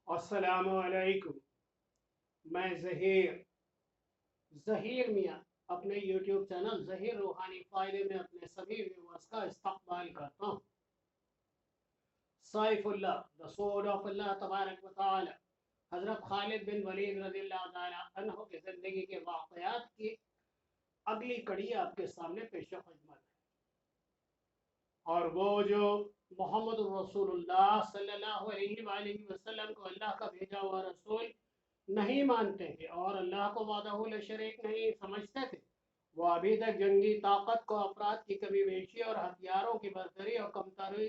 अस्सलामु अलैकुम। मैं ज़हीर मियाँ अपने यूट्यूब चैनल ज़हीर रूहानी फ़ायदे में अपने सभी व्यूवर्स का इस्तकबाल करता हूँ। सैफुल्लाह द सोर्ड ऑफ अल्लाह तबारक व तआला हज़रत खालिद बिन वलीद रज़ियल्लाहु तआला अन्हु की ज़िंदगी के वाक़यात की अगली कड़ी आपके सामने पेश खिदमत है। और वो जो मोहम्मद रसूलुल्लाह सल्लल्लाहु अलैहि वसल्लम को अल्लाह का भेजा हुआ रसूल नहीं मानते थे और अल्लाह को वादहुल शरीक नहीं समझते थे, वो अभी तक जंगी ताकत को अपराध की कमी बेशी और हथियारों की बर्तरी और कमतरी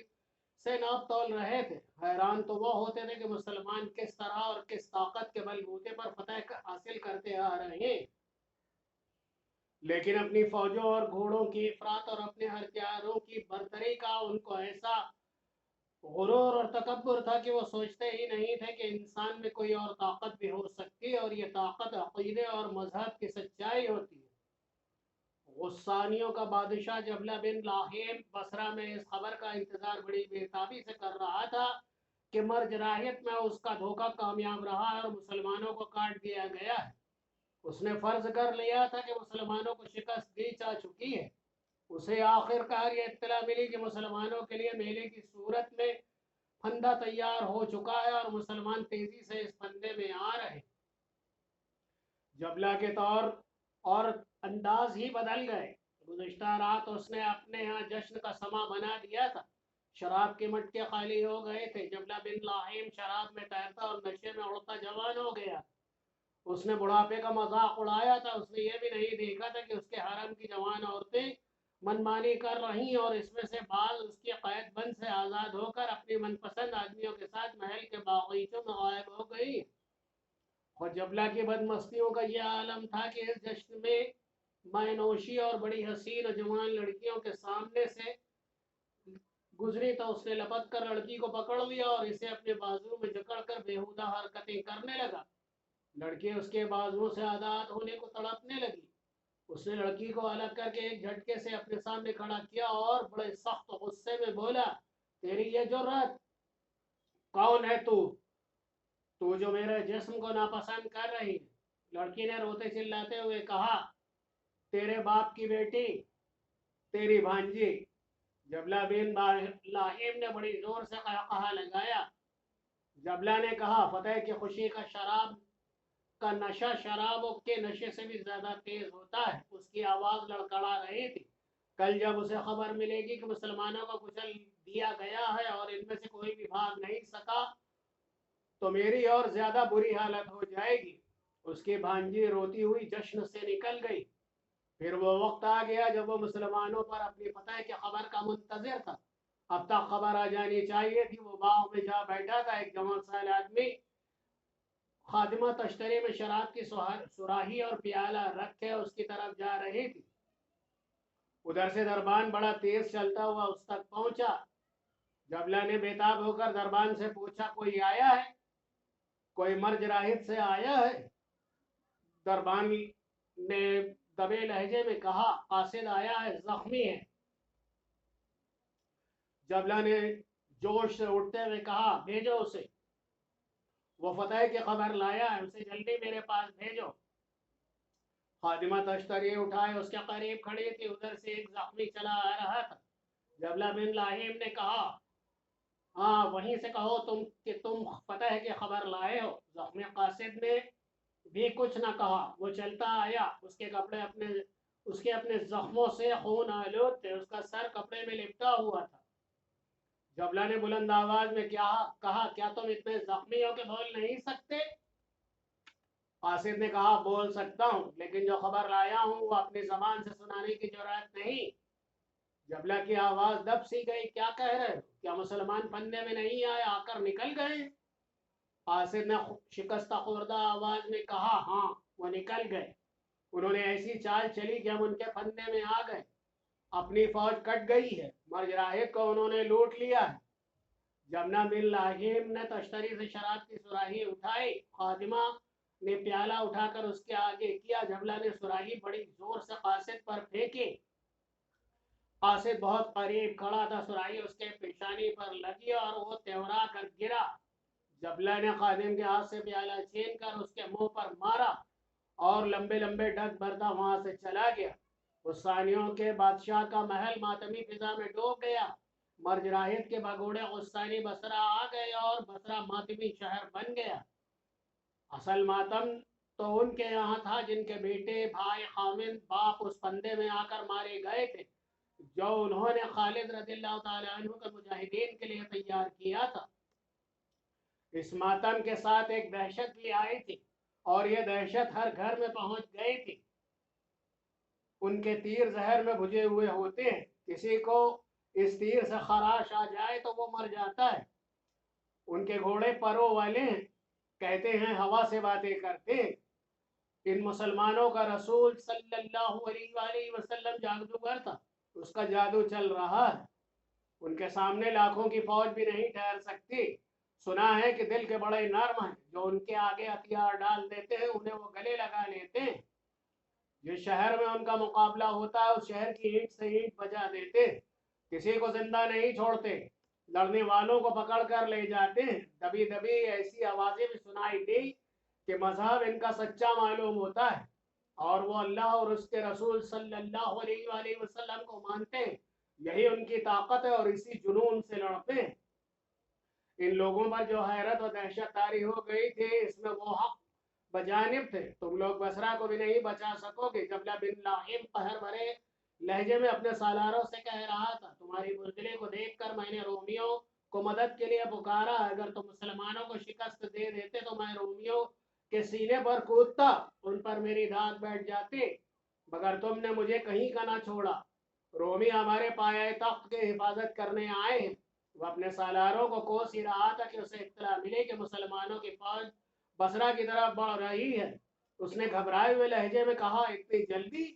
से नाप तोल रहे थे। हैरान तो वो होते थे कि मुसलमान किस तरह और किस ताकत के बलबूते पर फतह हासिल करते आ रहे हैं, लेकिन अपनी फौजों और घोड़ों की इफरात और अपने हथियारों की बर्तरी का उनको ऐसा गुरूर और तकब्बुर था कि वो सोचते ही नहीं थे कि इंसान में कोई और ताकत भी हो सकती है और ये ताकत अकीदे और मजहब की सच्चाई होती है। गुस्सानियों का बादशाह जबला बिन लाहिम बसरा में इस खबर का इंतजार बड़ी बेताबी से कर रहा था कि मर्ज राहियत में उसका धोखा कामयाब रहा है और मुसलमानों को काट दिया गया है। उसने फर्ज कर लिया था कि मुसलमानों को शिकस्त दी जा चुकी है। उसे आखिरकार ये इत्तला मिली कि मुसलमानों के लिए मेले की सूरत में फंदा तैयार हो चुका है और मुसलमान तेजी से इस फंदे में आ रहे हैं। जबला के तौर और अंदाज ही बदल गए। गुज़िश्ता रात उसने अपने यहाँ जश्न का समा बना दिया था। शराब के मटके खाली हो गए थे। जबला बिन लाहिम शराब में तैरता और नशे में उड़ता जवान हो गया। उसने बुढ़ापे का मजाक उड़ाया था। उसने ये भी नहीं देखा था कि उसके हरम की जवान औरतें मनमानी कर रही और इसमें से बाल उसके कैद बंद से आज़ाद होकर अपनी मनपसंद आदमियों के साथ महल के बागीचों में गायब हो गई। और जबला की बदमस्तियों का यह आलम था कि इस जश्न में मायनोशी और बड़ी हसीन और जवान लड़कियों के सामने से गुजरी तो उसने लपक कर लड़की को पकड़ लिया और इसे अपने बाजू में जकड़ कर बेहुदा हरकतें करने लगा। लड़की उसके बाजुओं से आज़ाद होने को तड़पने लगी। उसने लड़की को अलग करके एक झटके से अपने सामने खड़ा किया और बड़े सख्त गुस्से में बोला, तेरी ये जुर्रत, कौन है तू तू जो मेरे जिस्म को नापसंद कर रही है? लड़की ने रोते चिल्लाते हुए कहा, तेरे बाप की बेटी, तेरी भांजी। जबला बिन लाहिम ने बड़ी जोर से कहा लगाया। जबला ने कहा, फतेह की खुशी का शराब का नशा शराब के नशे से भी ज्यादा तेज होता है। उसकी आवाज लड़खड़ा रही थी। कल जब उसे खबर मिलेगी कि मुसलमानों को कुचल दिया गया है और इनमें से कोई भी भाग नहीं सका, तो मेरी और ज्यादा बुरी हालत हो जाएगी। उसकी भांजी रोती हुई जश्न से निकल गई। फिर वो वक्त आ गया जब वो मुसलमानों पर अपनी फतह की खबर का मुंतजर था। अब तक खबर आ जानी चाहिए थी। वो बाग में जा बैठा था। एक जवान साल आदमी खादिमा तश्तरी में शराब की सुराही और प्याला रख के उसकी तरफ जा रही थी। उधर से दरबान बड़ा तेज चलता हुआ उस तक पहुंचा। जबला ने बेताब होकर दरबान से पूछा, कोई आया है? कोई मर्ज राहित से आया है? दरबान ने दबे लहजे में कहा, कासिद आया है, जख्मी है। जबला ने जोश से उठते हुए कहा, भेजो उसे, वो फतेह की खबर लाया है, उसे जल्दी मेरे पास भेजो। खादिमा तश्तरी उठाए उसके करीब खड़ी थी। उधर से एक जख्मी चला आ रहा था। जबला बिन लाहिम ने कहा, हाँ वहीं से कहो तुम कि तुम फतेह की खबर लाए हो। जख्मी कासिद ने भी कुछ न कहा। वो चलता आया। उसके अपने जख्मों से खून आलूद थे। उसका सर कपड़े में लिपटा हुआ था। जबला ने बुलंद आवाज में क्या कहा, क्या तुम इतने जख्मी हो कि बोल नहीं सकते? कासिद ने कहा, बोल सकता हूँ, लेकिन जो खबर लाया हूँ वो अपनी जबान से सुनाने की जरूरत नहीं। जबला की आवाज दब सी गई। क्या कह रहे हो? क्या मुसलमान फंदे में नहीं आए, आकर निकल गए? कासिद ने शिकस्ता खुर्दा आवाज में कहा, हाँ वो निकल गए। उन्होंने ऐसी चाल चली कि हम उनके फंदे में आ गए। अपनी फौज कट गई है। मरजराहिद को उन्होंने लूट लिया है। जबना बिन लाहिम ने तश्तरी से शराब की सुराही उठाई। खादिमा ने प्याला उठाकर उसके आगे किया। जबला ने सुराही बड़ी जोर से कासिद पर फेंकी। कासिद बहुत करीब खड़ा था। सुराही उसके पेशानी पर लगी और वो तेवरा कर गिरा। जबला ने खादिम के हाथ से प्याला छीन कर उसके मुंह पर मारा और लंबे लंबे ढक भरता वहां से चला गया। गुस्सानियों के बादशाह का महल मातमी फिजा में डूब गया। मर्ज राहित के भगोड़े गुस्सानी बसरा आ गए और बसरा मातमी शहर बन गया। असल मातम तो उनके यहाँ था जिनके बेटे भाई खामिद बाप उस फंदे में आकर मारे गए थे जो उन्होंने खालिद रज़ियल्लाहु ताला अन्हु के मुजाहिदीन के लिए तैयार किया था। इस मातम के साथ एक दहशत भी आई थी और यह दहशत हर घर में पहुंच गई थी। उनके तीर जहर में भुजे हुए होते हैं, किसी को इस तीर से खराश आ जाए तो वो मर जाता है। उनके घोड़े परों वाले हैं, कहते हैं हवा से बातें करते हैं। इन मुसलमानों का रसूल सल्लल्लाहु अलैहि वसल्लम जादूगर था, उसका जादू चल रहा है। उनके सामने लाखों की फौज भी नहीं ठहर सकती। सुना है कि दिल के बड़े नर्म हैं, जो उनके आगे हथियार डाल देते हैं उन्हें वो गले लगा लेते हैं। जिस शहर में उनका मुकाबला होता है उस शहर की ईंट से ईंट बजा देते, किसी को जिंदा नहीं छोड़ते, लड़ने वालों को पकड़ कर ले जाते हैं। दबी दबी ऐसी आवाजें भी सुनाई दी कि मजहब इनका सच्चा मालूम होता है और वो अल्लाह और उसके रसूल सल्लल्लाहु अलैहि वसल्लम को मानते हैं। यही उनकी ताकत है और इसी जुनून से लड़ते हैं। इन लोगों पर जो हैरत और दहशत तारी हो गई थी, इसमें वो हक बजानिब थे। तुम लोग बसरा को भी नहीं बचा सकोगे। जबला बिन लाहिम कहर भरे लहजे में अपने सालारों से कह रहा था, तुम्हारी बुजदिली को देखकर मैंने रोमियों को मदद के लिए पुकारा। अगर तुम मुसलमानों को शिकस्त दे देते तो मैं रोमियों के सीने पर कूदता, उन पर मेरी धाक बैठ जाती, मगर तुमने मुझे कहीं का ना छोड़ा। रोमी हमारे पाए तख्त के हिफाजत करने आए हैं। वो अपने सालारों को कोस ही रहा था कि उसे इत्तला मिले कि मुसलमानों की फौज बसरा की तरफ बढ़ रही है। उसने घबराए हुए लहजे में कहा, इतनी जल्दी?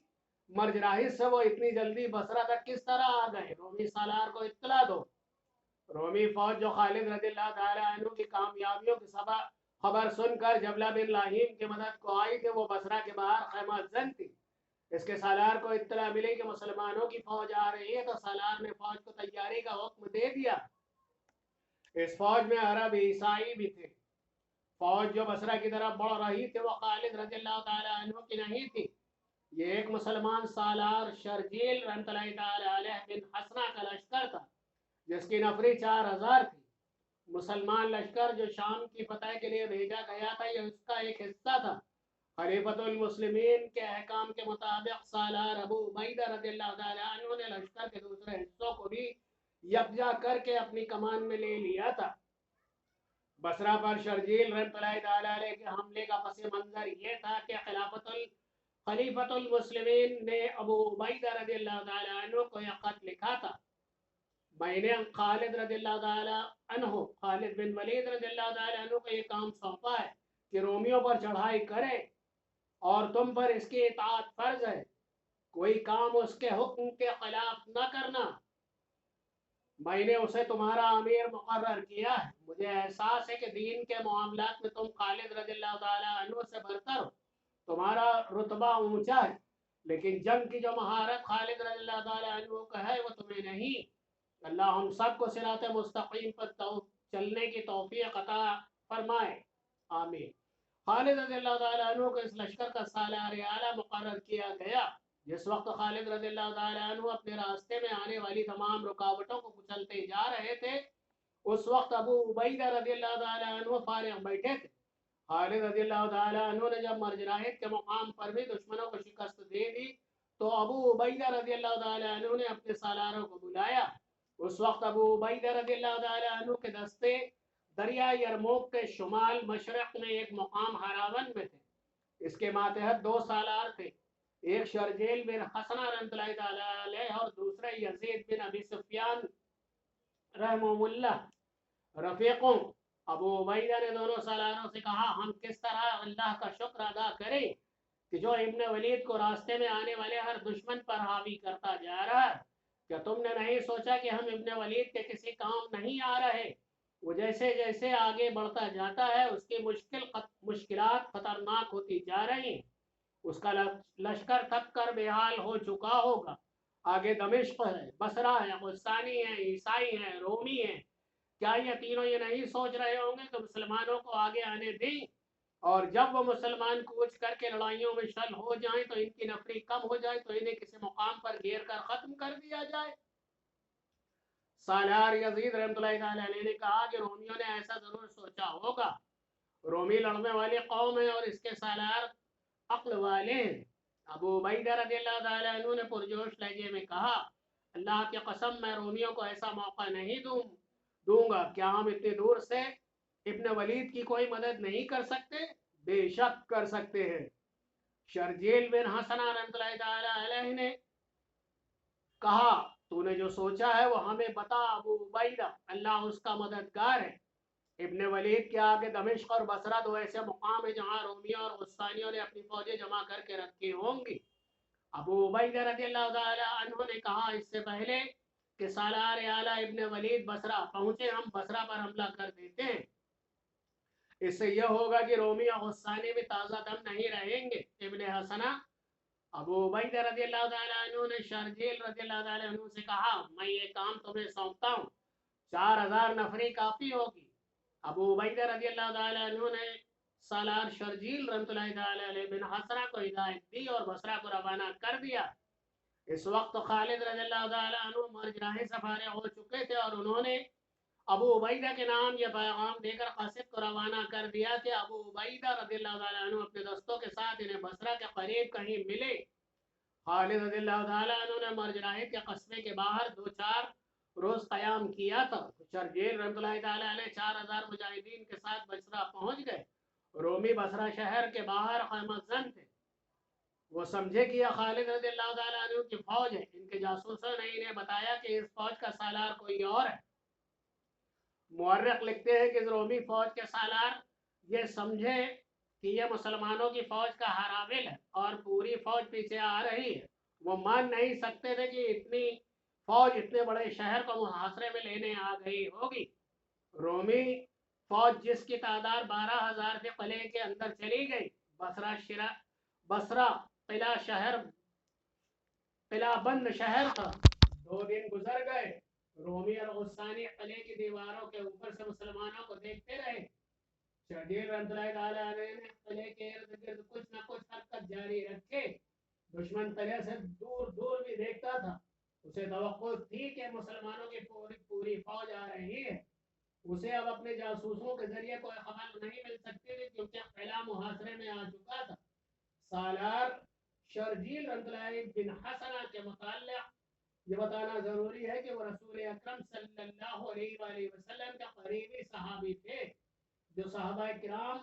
मर्जराही से वो इतनी जल्दी बसरा तक किस तरह आ गए? रोमी सालार को इत्तला दो। रोमी फौज जो खालिद रज़ियल्लाहु ताला अन्हु की कामयाबियों की खबर सुनकर जबला बिन लाहिम की मदद को आई थी, वो बसरा के बाहर खैमा जन थी। इसके सालार को इत्तला मिली कि मुसलमानों की फौज आ रही है तो सालार ने फौज को तैयारी का हुक्म दे दिया। इस फौज में अरब ईसाई भी थे। फौज जो बसरा की तरफ बढ़ रही थी वो खालिद रज़ियल्लाहु ताला अन्हु की नहीं थी। ये एक मुसलमान सालार शर्जील रहमतुल्लाहि ताला अलैह बिन हसना का लश्कर था, जिसकी नफरी 4000 थी। मुसलमान लश्कर जो शाम की फतह के लिए भेजा गया था, यह उसका एक हिस्सा था। खलीफतुल मुस्लिमीन के अहकाम के मुताबिक सालार अबू उबैदा रज़ियल्लाहु ताला अन्हु ने लश्कर के दूसरे हिस्सों को भी यकजा करके अपनी कमान में ले लिया था। बसरा पर शर्जील रहमतुल्लाहि ताला अलैह के हमले का पस मंजर ये था कि खलीफतुल मुस्लिमीन ने अबू उबैदा रज़ियल्लाहु ताला अन्हु को यह खत लिखा था, मैंने खालिद रज़ियल्लाहु ताला अन्हु खालिद बिन वलीद रज़ियल्लाहु ताला अन्हु को ये काम सौंपा है कि रोमियों पर चढ़ाई करे और तुम पर इसकी इताअत फर्ज है। कोई काम उसके हुक्म के खिलाफ न करना। मैंने उसे तुम्हारा अमीर मुकर्रर किया है। मुझे एहसास है कि दीन के मामलात में तुम खालिद रज़ियल्लाहु ताला अन्हु से बरतर हो, तुम्हारा रुतबा ऊंचा है, लेकिन जंग की जो महारत खालिद रज़ियल्लाहु ताला अन्हु का है वो तुम्हें नहीं। अल्लाह हम सब को सिरात मुस्तकीम पर चलने की तौफीक अता फरमाए, आमीन। खालिद रज़ियल्लाहु ताला अन्हु को इस लश्कर का सालार आला मुकर्रर किया गया। जिस वक्त खालिद रज़ियल्लाहु ताला अन्हु अपने रास्ते में आने वाली तमाम रुकावटों को कुचलते जा रहे थे, उस वक्त अबू उबैदा रज़ियल्लाहु ताला अन्हु फारिग बैठे थे। खालिद रज़ियल्लाहु ताला अन्हु ने जब मर्जराहित के मुकाम पर भी दुश्मनों को शिकस्त दे दी तो अबू उबैदा रज़ियल्लाहु ताला अन्हु ने अपने सालारों को बुलाया। उस वक्त अबू उबैदा रज़ियल्लाहु ताला अन्हु के दस्ते दरिया यरमूक के शुमाल मशरक में एक मुकाम हरावन में थे। इसके मातहत 2 सालार थे, एक शर्जील बिन हसना रहमतुल्लाहि ताला अलैह और दूसरा यजीद बिन अबी सुफियान रहमहुल्लाह। रफीकों, अबू उबैदा ने दोनों सालारों से कहा, हम किस तरह अल्लाह का शुक्र अदा करें कि जो इब्न वलीद को रास्ते में आने वाले हर दुश्मन पर हावी करता जा रहा है। क्या तुमने नहीं सोचा कि हम इब्न वलीद के किसी काम नहीं आ रहे? वो जैसे जैसे आगे बढ़ता जाता है उसकी मुश्किलात खतरनाक होती जा रही। उसका लश्कर थक कर बेहाल हो चुका होगा। आगे दमिश्क है, बसरा है, गुस्तानी है, ईसाई है, रोमी है। کیا یہ تینوں یہ نہیں سوچ رہے ہوں گے کہ مسلمانوں کو آگے آنے دیں اور جب وہ مسلمان کوچ کر کے لڑائیوں میں شامل ہو جائیں تو ان کی نفری کم ہو جائے تو انہیں کسی مقام پر گھیر کر ختم کر دیا جائے؟ سالار یزید رحمۃ اللہ علیہ نے کہا کہ رومیوں نے ایسا ضرور سوچا ہوگا، رومی لڑنے والی قوم ہے اور اس کے سالار عقل والے ہیں۔ ابو عبیدہ رضی اللہ تعالیٰ عنہ نے پرجوش لہجے میں کہا، اللہ کی قسم میں رومیوں کو ایسا موقع نہیں دوں گا، کیا ہم اتنی دور سے ابن ولید کی کوئی مدد نہیں کر سکتے؟ بے شک کر سکتے ہیں۔ شرجیل بن حسنہ رحمۃ اللہ تعالیٰ علیہ نے کہا، تو نے جو سوچا ہے وہ ہمیں بتا ابو عبیدہ، اللہ اس کا مددگار ہے۔ ابن ولید کے آگے دمشق اور بصرہ دو ایسے مقام ہیں جہاں رومیوں اور غسانیوں نے اپنی فوجیں جمع کر کے رکھی ہوں گی۔ ابو عبیدہ رضی اللہ تعالی عنہ نے کہا، اس سے پہلے کہ سالار اعلیٰ ابن ولید بصرہ پہنچے ہم بصرہ پر حملہ کر دیتے ہیں، اس سے یہ ہوگا کہ رومی اور غسانی بھی تازہ دم نہیں رہیں گے۔ ابن حسنہ ابو عبیدہ رضی اللہ تعالیٰ عنہ نے شرجیل رضی اللہ تعالیٰ عنہ سے کہا، میں یہ کام تمہیں سونپتا ہوں، 4000 نفری کافی ہوگی۔ ابو عبیدہ رضی اللہ تعالیٰ عنہ نے سالار شرجیل رحمۃ اللہ تعالیٰ علیہ بن حسرہ کو ہدایت دی اور بصرہ کو روانہ کر دیا۔ اس وقت خالد رضی اللہ تعالیٰ عنہ مرجراہ سے فارغ ہو چکے تھے اور انہوں نے ابو عبیدہ کے نام یہ پیغام دے کر قاصد کو روانہ کر دیا کہ ابو عبیدہ رضی اللہ تعالیٰ عنہ اپنے دستوں کے ساتھ انہیں بصرہ کے قریب کہیں ملے۔ خالد رضی اللہ تعالیٰ عنہ نے مرجراہ کے قصبے کے باہر 2-4 روز قیام کیا تھا۔ شرجیل رحمۃ اللہ تعالیٰ علیہ 4000 مجاہدین کے ساتھ بصرہ پہنچ گئے۔ رومی بصرہ شہر کے باہر خیمہ زن تھے، وہ سمجھے کہ یہ خالد رضی اللہ تعالیٰ عنہ کی فوج ہے۔ ان کے جاسوسوں نے انہیں بتایا کہ اس فوج کا سالار کوئی اور ہے۔ مورخ لکھتے ہیں کہ رومی فوج کے سالار یہ سمجھے کہ یہ مسلمانوں کی فوج کا ہراول ہے اور پوری فوج پیچھے آ رہی ہے۔ وہ مان نہیں سکتے تھے کہ اتنی فوج اتنے بڑے شہر کو محاصرے میں لینے آ گئی ہوگی۔ رومی فوج جس کی تعداد 12000 کے قلعے کے اندر چلی گئی۔ بصرہ قلعہ بند شہر تھا۔ 2 دن گزر گئے، رومی اور غسانی قلعے کی دیواروں کے اوپر سے مسلمانوں کو دیکھتے رہے۔ شرجیل رحمۃ اللہ تعالیٰ علیہ نے قلعے کے ارد گرد کچھ نہ کچھ حرکت جاری رکھے۔ دشمن قلعے سے دور دور بھی دیکھتا تھا، اسے توقع تھی کہ مسلمانوں کی پوری فوج آ رہی ہے۔ اسے اب اپنے جاسوسوں کے ذریعے کوئی خبر نہیں مل سکتی تھی کیونکہ قلعہ محاصرے میں آ چکا تھا۔ سالار شرجیل رحمۃ اللہ بن حسنہ کے متعلق یہ بتانا ضروری ہے کہ وہ رسول اکرم صلی اللہ علیہ وآلہ وسلم کے قریبی صحابی تھے۔ جو صحابہ کرام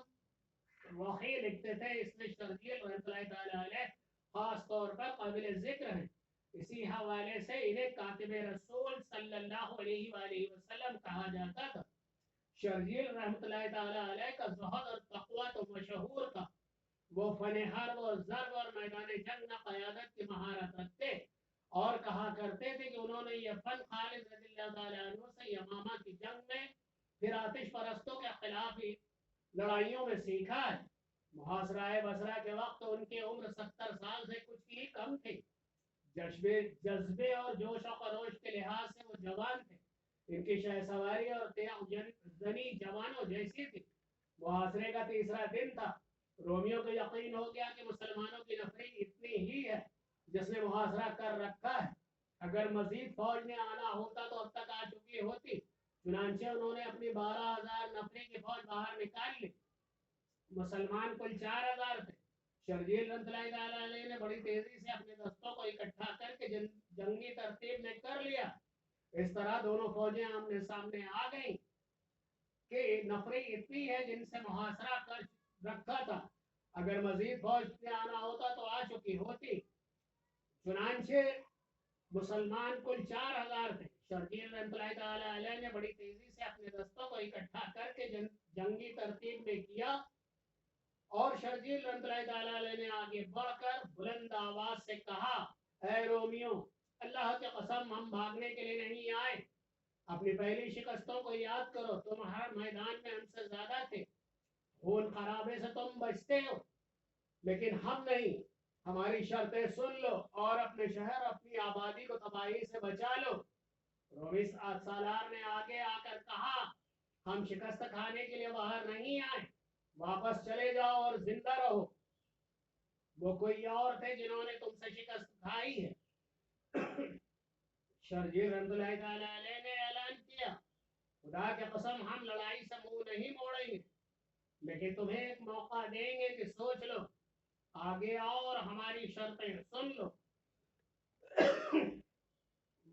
وحی لکھتے تھے، اس میں شرجیل رحمۃ اللہ تعالی علیہ خاص طور پر قابل ذکر ہیں۔ اسی حوالے سے انہیں کاتب رسول صلی اللہ علیہ وآلہ وسلم کہا جاتا تھا۔ شرجیل رحمۃ اللہ تعالی علیہ کا زہد اور تقوی تو مشہور تھا، وہ فن حرب اور ضرب اور میدان جنگ میں قیادت کی مہارت رکھتے اور کہا کرتے تھے کہ انہوں نے یہ فن خالد رضی اللہ تعالیٰ عنہ سے یمامہ کی جنگ میں پھر آتش پرستوں کے خلاف ہی لڑائیوں میں سیکھا ہے۔ محاصرہ بصرہ کے وقت ان کی عمر 70 سال سے کچھ ہی کم تھی۔ جذبے اور جوش و خروش کے لحاظ سے وہ جوان تھے۔ ان کی شہ سواری اور تیغ زنی جوانوں جیسی تھی۔ محاصرے کا 3را دن تھا۔ رومیوں کو یقین ہو گیا کہ مسلمانوں کی نفری اتنی ہی ہے جس نے محاصرہ کر رکھا ہے، اگر مزید فوج نے آنا ہوتا تو اب تک آ چکی ہوتی۔ چنانچہ انہوں نے اپنی 12000 نفری کی فوج باہر نکال لی۔ مسلمان کل 4000 تھے۔ شرجیل رحمۃ اللہ تعالیٰ علیہ نے بڑی تیزی سے اپنے دستوں کو اکٹھا کر کے جنگی ترتیب میں کر لیا۔ اس طرح دونوں فوجیں آمنے سامنے آ گئیں کہ نفری اتنی ہے جن سے محاصرہ کر رکھا تھا، اگر مزید فوج نے آنا ہوتا تو آ چکی ہوتی۔ چنانچہ مسلمان کل 4000 تھے۔ شرجیل رحمۃ اللہ تعالیٰ علیہ نے بڑی تیزی سے اپنے دستوں کو اکٹھا کر کے جنگی ترتیب میں کیا اور شرجیل رحمۃ اللہ تعالیٰ علیہ نے آگے بڑھ کر بلند آواز سے کہا، اے رومیوں، اللہ کی قسم ہم بھاگنے کے لیے نہیں آئے۔ اپنی پہلی شکستوں کو یاد کرو، تم ہر میدان میں ہم سے زیادہ تھے، خون خرابے سے تم بچتے ہو، لیکن ہم نہیں۔ ہماری شرطیں سن لو اور اپنے شہر اپنی آبادی کو تباہی سے بچا لو۔ रोमी सालार ने आगे आकर कहा, हम शिकस्त खाने के लिए बाहर नहीं आए, वापस चले जाओ और जिंदा रहो। वो कोई और थे जिन्होंने तुमसे शिकस्त खाई है। शर्जील रहमतुल्लाहि तआला अलैह ने ऐलान किया, खुदा की कसम हम लड़ाई से मुंह नहीं मोड़ेंगे, लेकिन तुम्हें एक मौका देंगे कि सोच लो, आगे आओ और हमारी शर्तें सुन लो।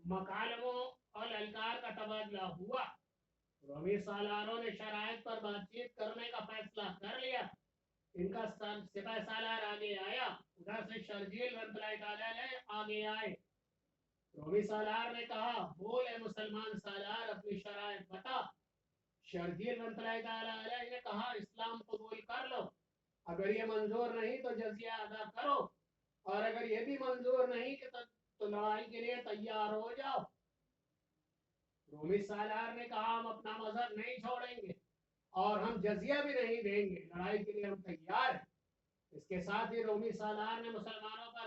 मकालमों और ललकार का तबादला हुआ। रोमी सालारों ने शराइत पर बातचीत करने का फैसला कर लिया। इनका सिपाही सालार आगे आया, उधर से शर्जील रहमतुल्लाहि तआला अलैह आगे आए। रोमी सालार ने कहा, बोले मुसलमान सालार, अपनी शराइत बता। शर्जील रहमतुल्लाहि तआला अलैह ने कहा, इस्लाम कबूल कर लो, अगर ये मंजूर नहीं तो जजिया अदा करो, और अगर ये भी मंजूर नहीं तो लड़ाई के लिए तैयार हो जाओ। रोमी सालार ने कहा, हम अपना मजहब नहीं छोड़ेंगे और हम जजिया भी नहीं देंगे, लड़ाई के लिए हम तैयार हैं। इसके साथ ही रोमी सालार ने मुसलमानों पर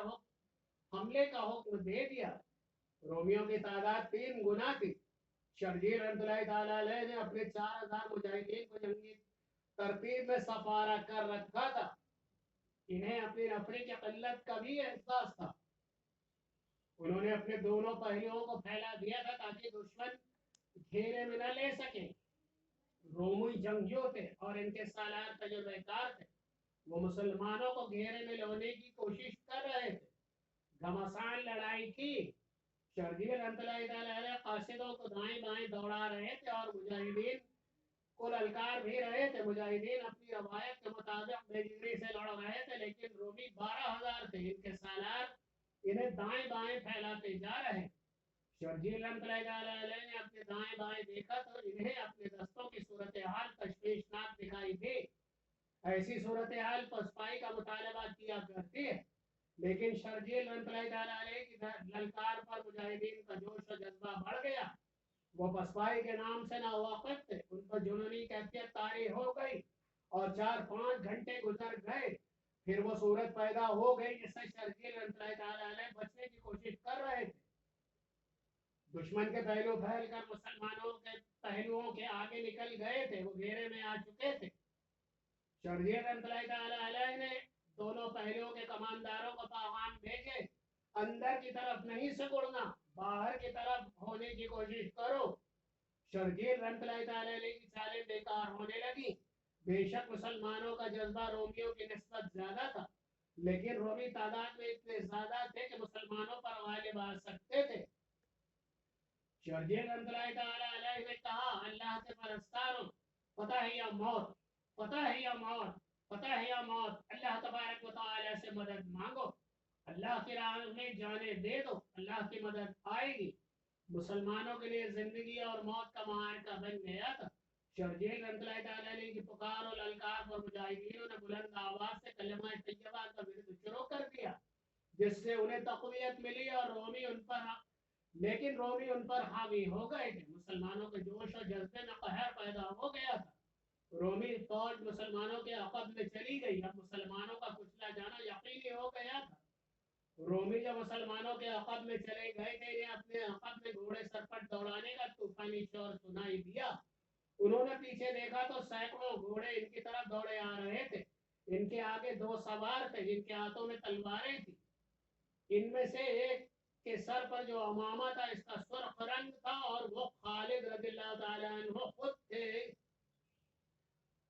हमले का हुक्म दे दिया। रोमियों की तादाद 3 गुना थी। शर्जील रहमतुल्लाहि तआला अलैह ने अपने 4000 मुजाहिदीन को जंगी तरतीब में सफारा कर रखा था। इन्हें अपनी नफरी की किल्लत का भी एहसास था। उन्होंने अपने दोनों पहलुओं को फैला दिया था ताकि दुश्मन घेरे में न ले सके। रोमी जंगियों थे और इनके सालार तजुर्बेकार थे। वो मुसलमानों को घेरे में लाने की कोशिश कर रहे थे। घमासान लड़ाई थी। शर्जील रहमतुल्लाहि तआला अलैह कासिदों को दाएं बाएं दौड़ा रहे थे और मुजाहिदीन को ललकार भी रहे थे। मुजाहिदीन अपनी रवायत के मुताबिक बेजिगरी से लड़ रहे थे, लेकिन रोमी 12,000 थे। इनके सालार इन्हें दाएं बाएं फैलाते जा रहे। शर्जील रहमतुल्लाहि तआला अलैह ने अपने दाएं बाएं देखा तो इन्हें अपने दस्तों की सूरत हाल तशवीशनाक दिखाई दी। ऐसी सूरत हाल पसपाई का मुतालबा किया करती है, लेकिन शर्जील रहमतुल्लाहि तआला अलैह की ललकार पर मुजाहिदीन का जोश और जज्बा बढ़ गया। वो पसपाई के नाम से ना वाकिफ थे। उन पर जुनूनी कैफियत तारी हो गई और 4-5 घंटे गुजर गए। फिर वो सूरत पैदा हो गई जिससे शर्जील रहमतुल्लाहि तआला अलैह बचने की कोशिश कर रहे थे। दुश्मन के पहलू फैल कर मुसलमानों के पहलुओं के आगे निकल गए थे। वो घेरे में आ चुके थे। शर्जील रहमतुल्लाहि तआला अलैह ने दोनों पहलुओं के कमांडारों को पैगाम भेजे, अंदर की तरफ नहीं सिकुड़ना, बाहर की तरफ होने की कोशिश करो। शर्जील रहमतुल्लाहि तआला अलैह की चालें बेकार होने लगी। बेशक मुसलमानों का जज्बा रोमियों की निस्बत ज्यादा था, लेकिन रोमी तादाद में इतने ज्यादा थे कि मुसलमानों पर गालिब आ सकते थे। शर्जील रहमतुल्लाहि तआला अलैह ने कहा, अल्लाह के परस्तारों, पता है या मौत, पता है या मौत, पता है या मौत, अल्लाह तबारक व तआला से मदद मांगो, अल्लाह की राह में जाने दे दो, अल्लाह की मदद आएगी। मुसलमानों के लिए जिंदगी और मौत का मार्का बन गया था। शर्जील रहमतुल्लाहि तआला अलैह की पुकार और ललकार पर मुजाहिदीनों ने बुलंद आवाज से कलमा तैयबा का विरुद्ध शुरू कर दिया, जिससे उन्हें तक़वियत मिली और लेकिन रोमी उन पर हावी हो गए थे। मुसलमानों के जोश और जज्बे में कहर पैदा हो गया था। रोमी फौज मुसलमानों के अक़ब में चली गई। अब मुसलमानों का कुचला जाना यकीनी हो गया था। रोमी जब मुसलमानों के अक़ब में चले गए थे, इन्हें अपने अक़ब में घोड़े सरपट दौड़ाने का तूफानी शोर सुनाई दिया। उन्होंने पीछे देखा तो सैकड़ों घोड़े इनकी तरफ दौड़े आ रहे थे। इनके आगे 2 सवार थे जिनके हाथों में तलवारें थी। इनमें से एक के सर पर जो अमामा था इसका सुर्ख रंग था और वो खालिद रज़ियल्लाहु ताला अन्हु खुद थे।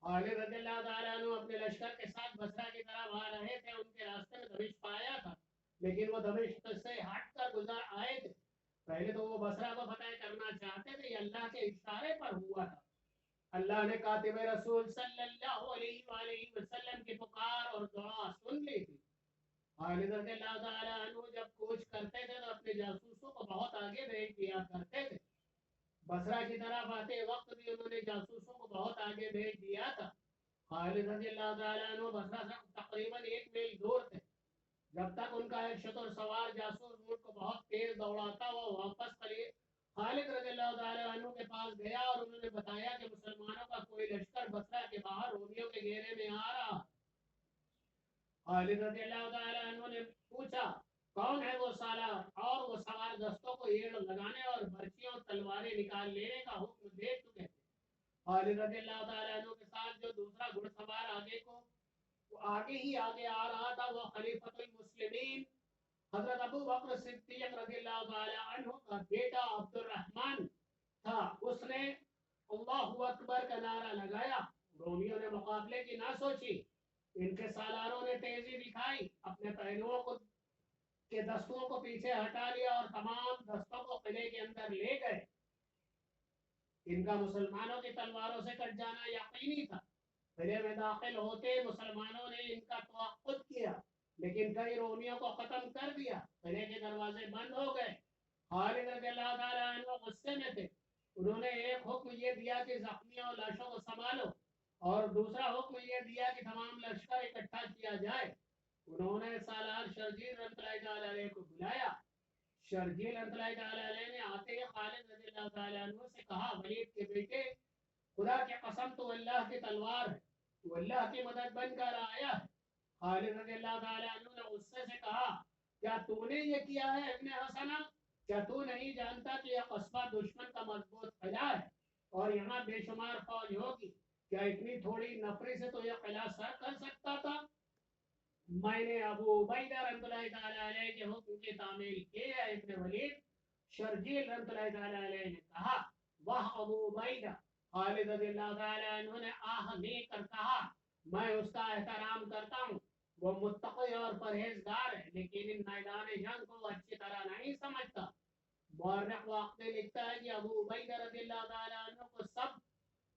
खालिद रज़ियल्लाहु ताला अन्हु अपने लश्कर के साथ बसरा की तरफ आ रहे थे। उनके रास्ते में दमिश्क आया था, लेकिन वो दमिश्क से हटकर गुजर आए थे। पहले तो वो बसरा को फतह करना चाहते थे, ये अल्लाह के इशारे पर हुआ था। अल्लाह ने कातिब रसूल सल्लल्लाहु अलैहि वसल्लम की पुकार और दुआ सुन ली थी। खालिद रज़ियल्लाहु ताला अन्हु जब कूच करते थे तो अपने जासूसों को बहुत आगे भेज दिया करते थे। बसरा की तरफ आते वक्त भी उन्होंने जासूसों को बहुत आगे भेज दिया था। खालिद रज़ियल्लाहु ताला अन्हु बसरा से तकरीबन 1 मील दूर थे। जब तक उनका एक शतुर सवार जासूस ऊंट को बहुत तेज दौड़ाता वो वापस खालिद रज़ियल्लाहु ताला अन्हु के पास गया और उन्होंने बताया कि मुसलमानों का कोई लश्कर बसरा के बाहर रोमियों के घेरे में आ रहा। खालिद रज़ियल्लाहु ताला अन्हु ने पूछा, कौन है वो सालार और वो सवार दस्तों को येड़ लगाने और बर्चियों तलवारें निकाल लेने का हुक्म दे चुके थे। खालिद रज़ियल्लाहु ताला अन्हु के साथ जो दूसरा घुड़सवार आगे ही आगे आ रहा था वो खलीफतुल मुस्लिमीन हजरत अबू बकर सिद्दीक रज़ियल्लाहु ताला अन्हु का बेटा अब्दुर्रहमान था। उसने अल्लाहु अकबर का नारा लगाया। रोमियों ने मुकाबले की ना सोची। इनके सालारों ने तेजी दिखाई, अपने पहलुओं को के दस्तों को पीछे हटा लिया और तमाम दस्तों को किले के अंदर ले गए। इनका मुसलमानों की तलवारों से कट जाना यकीनी था। किले में दाखिल होते मुसलमानों ने इनका तवक्कुफ किया, लेकिन कई रोमियों को खत्म कर दिया। किले के दरवाजे बंद हो गए। खालिद रज़ियल्लाहु ताला अन्हु गुस्से में थे। उन्होंने एक हुक्म ये दिया कि जख्मियों और लाशों को संभालो और दूसरा हुक्म ये दिया कि तमाम लश्कर इकट्ठा किया जाए। उन्होंने सालार शर्जील रज़ियल्लाहु ताला अलैहि को बुलाया। शर्जील रज़ियल्लाहु ताला अलैहि ने आते ही खालिद रज़ियल्लाहु ताला अन्हु से कहा, वलीद के बेटे, खुदा की कसम तो अल्लाह की तलवार है, तो अल्लाह की मदद बनकर आया है। खालिद रज़ियल्लाहु ताला अन्हु ने उससे से कहा, क्या तूने ये किया है इब्ने हसना? क्या तू नहीं जानता कि यह कस्बा दुश्मन का मजबूत किला है और यहाँ बेशुमार फौज होगी? क्या इतनी थोड़ी नफरी से तो यह किला सर कर सकता था? मैंने अबू उबैदा रज़ियल्लाहु ताला अलैहि के हुक्म की तामील की है। इब्ने वलीद शर्जील रज़ियल्लाहु ताला अलैहि ने कहा, वाह अबू उबैदा। खालिद रज़ियल्लाहु ताला अन्हु ने आह लेकर कहा, मैं उसका एहतराम करता हूँ, वो मुत्तकी और परहेजगार है, लेकिन इन मैदान जंग को अच्छी तरह नहीं समझता। मौर्रख वाक़े लिखता है कि अबू उबैदा रज़ियल्लाहु ताला अन्हु को सब,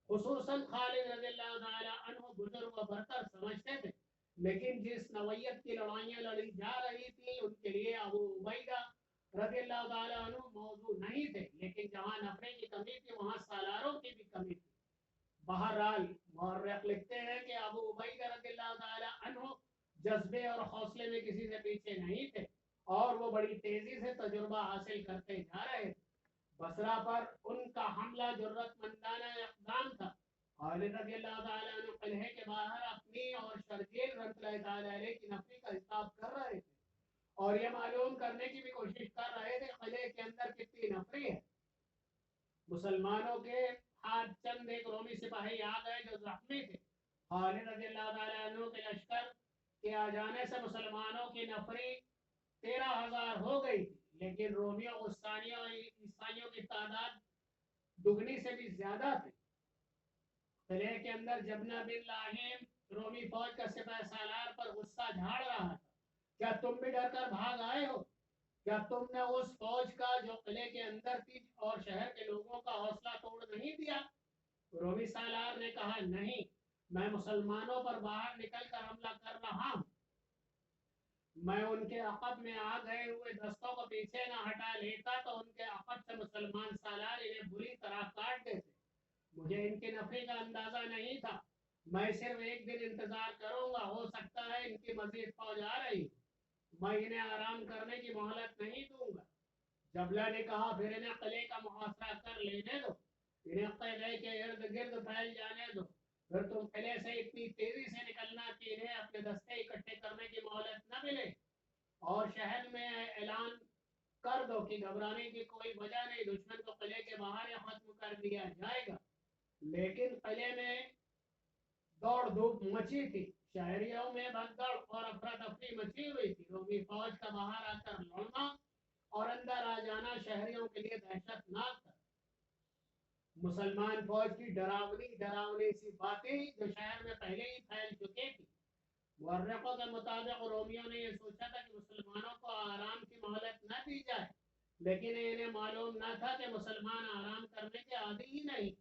खुसूसन खालिद रज़ियल्लाहु ताला अन्हु, बुजुर्ग व बरतर समझते थे, लेकिन जिस नवैयत की लड़ाइयाँ लड़ी जा रही थी उनके लिए अबू उबैदा रज़ियल्लाहु ताला अन्हु मौजूद नहीं थे। लेकिन जहाँ नफरे की कमी थी वहाँ सालारों की भी कमी थी। बहरहाल मौर्रख लिखते हैं कि अबू उबैदा रज़ियल्लाहु ताला अन्हु जज्बे और हौसले में किसी से पीछे नहीं थे और वो बड़ी तेजी से तजुर्बा हासिल करते जा रहे थे। बसरा पर उनका हमला जरूरतमंदाना इक़दाम था। खालिद रज़ियल्लाहु ताला अन्हु किले के बाहर अपनी और शर्जील रज़ियल्लाहु ताला अलैहि की नफरी का हिसाब कर रहे थे और ये मालूम करने की भी कोशिश कर रहे थे किले के अंदर कितनी नफरी है। मुसलमानों के हाथ चंद एक रोमी सिपाही आ गए जो जख्मी थे। खालिद रज़ियल्लाहु ताला अन्हु के लश्कर के आ जाने से मुसलमानों की नफरी 13,000 हो गई थी, लेकिन रोमियों ईसाइयों की तादाद दुगनी से भी ज्यादा थी। किले के अंदर जबना बिन लाहिम रोमी फौज का सिपाही सालार पर गुस्सा झाड़ रहा था। क्या तुम भी डर कर भाग आए हो? क्या तुमने उस फौज का जो किले के अंदर थी और शहर के लोगों का हौसला तोड़ नहीं दिया? रोमी सालार ने कहा, नहीं, मैं मुसलमानों पर बाहर निकल कर हमला कर रहा हूँ। मैं उनके अकब में आ गए हुए दस्तों को पीछे न हटा लेता तो उनके अकब से मुसलमान सालार इन्हें बुरी तरह काट देते। मुझे इनकी नफरी का अंदाजा नहीं था। मैं सिर्फ एक दिन इंतजार करूंगा, हो सकता है इनकी मजीद फौज आ रही। मैं इन्हें आराम करने की मोहलत नहीं दूंगा। जबला ने कहा, फिर इन्हें किले का मुहासरा कर लेने दो, इन्हें किले के इर्द गिर्द फैल जाने दो। फिर तुम किले से इतनी तेजी से निकलना कि इन्हें अपने दस्ते इकट्ठे करने की मोहलत न मिले और शहर में ऐलान कर दो कि घबराने की कोई वजह नहीं, दुश्मन को किले के बाहर या खत्म कर दिया जाएगा। लेकिन किले में दौड़ धूप मची थी। शहरियों में भगदड़ और अफरा तफरी मची हुई थी। रोमी फौज का बाहर आकर लौटना और अंदर आ जाना शहरियों के लिए दहशतनाक था। मुसलमान फौज की डरावनी डरावनी सी बातें जो शहर में पहले ही फैल चुकी थी। मुअर्रिखों के मुताबिक रोमियों ने यह सोचा था कि मुसलमानों को आराम की मोहलत न दी जाए, लेकिन इन्हें मालूम न था कि मुसलमान आराम करने के आदी ही नहीं।